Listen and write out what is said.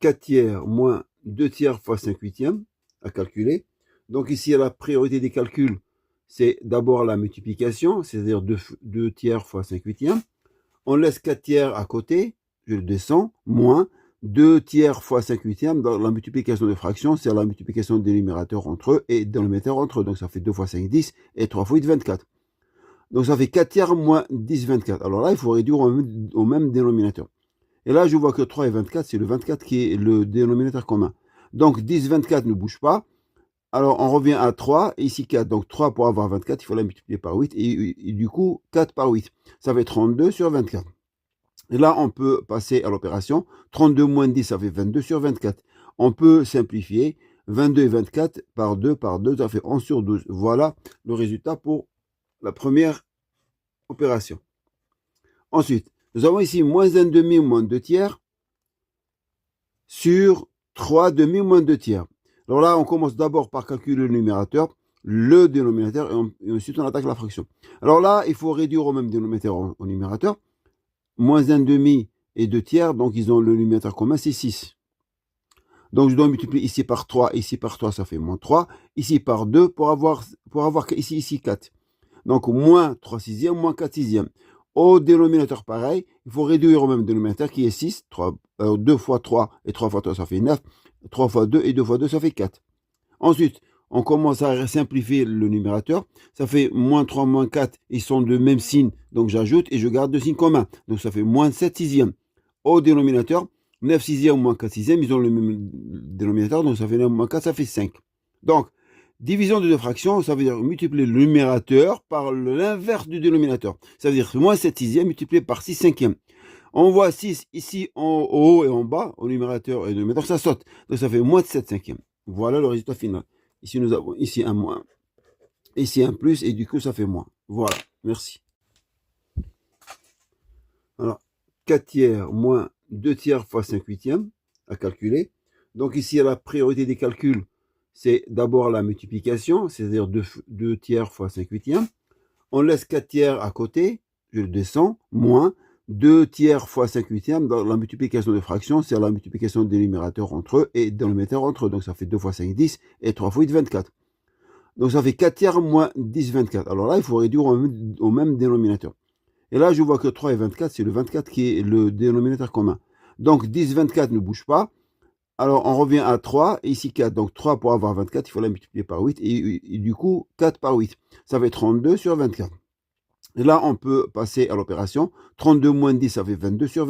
4 tiers moins 2 tiers fois 5 huitièmes à calculer. Donc ici, la priorité des calculs, c'est d'abord la multiplication, c'est-à-dire 2 tiers fois 5 huitièmes. On laisse 4 tiers à côté, je le descends, moins 2 tiers fois 5 huitièmes. Dans la multiplication de fractions, c'est la multiplication des numérateurs entre eux et des dénominateurs entre eux. Donc ça fait 2 fois 5, 10 et 3 fois 8, 24. Donc ça fait 4 tiers moins 10, 24. Alors là, il faut réduire au même dénominateur. Et là, je vois que 3 et 24, c'est le 24 qui est le dénominateur commun. Donc 10, 24 ne bouge pas. Alors on revient à 3, et ici 4. Donc 3 pour avoir 24, il faut la multiplier par 8. Et du coup, 4 par 8, ça fait 32 sur 24. Et là, on peut passer à l'opération. 32 moins 10, ça fait 22 sur 24. On peut simplifier. 22 et 24 par 2, ça fait 11 sur 12. Voilà le résultat pour la première opération. Ensuite, nous avons ici moins 1 demi moins 2 tiers sur 3 demi moins 2 tiers. Alors là, on commence d'abord par calculer le numérateur, le dénominateur, et ensuite on attaque la fraction. Alors là, il faut réduire au même dénominateur au numérateur. Moins 1 demi et 2 tiers, donc ils ont le numérateur commun, c'est 6. Donc je dois multiplier ici par 3, ici par 3, ça fait moins 3. Ici par 2 pour avoir ici 4. Donc moins 3 sixièmes, moins 4 sixièmes. Au dénominateur, pareil, il faut réduire au même dénominateur qui est 6. 2 fois 3 et 3 fois 3, ça fait 9. 3 fois 2 et 2 fois 2, ça fait 4. Ensuite, on commence à simplifier le numérateur. Ça fait moins 3, moins 4, ils sont de même signe. Donc j'ajoute et je garde le signe commun. Donc ça fait moins 7 sixièmes. Au dénominateur, 9 sixièmes moins 4 sixièmes, ils ont le même dénominateur. Donc ça fait 9 moins 4, ça fait 5. Donc, division de deux fractions, ça veut dire multiplier le numérateur par l'inverse du dénominateur. Ça veut dire moins 7 sixièmes multiplié par 6 cinquièmes. On voit 6 ici en haut et en bas, au numérateur et au dénominateur, ça saute. Donc ça fait moins de 7 cinquièmes. Voilà le résultat final. Ici, nous avons ici un moins, ici un plus, et du coup, ça fait moins. Voilà, merci. Alors, 4 tiers moins 2 tiers fois 5 huitièmes à calculer. Donc ici, la priorité des calculs, c'est d'abord la multiplication, c'est-à-dire 2 tiers fois 5 huitièmes. On laisse 4 tiers à côté, je le descends, moins 2 tiers fois 5 huitièmes. Dans la multiplication de fractions, c'est la multiplication des numérateurs entre eux et des dénominateurs entre eux. Donc ça fait 2 fois 5, 10 et 3 fois 8, 24. Donc ça fait 4 tiers moins 10, 24. Alors là, il faut réduire au même dénominateur. Et là, je vois que 3 et 24, c'est le 24 qui est le dénominateur commun. Donc 10, 24 ne bouge pas. Alors on revient à 3, et ici 4. Donc 3 pour avoir 24, il faut la multiplier par 8. Et du coup, 4 par 8, ça fait 32 sur 24. Et là, on peut passer à l'opération. 32 moins 10, ça fait 22 sur 24.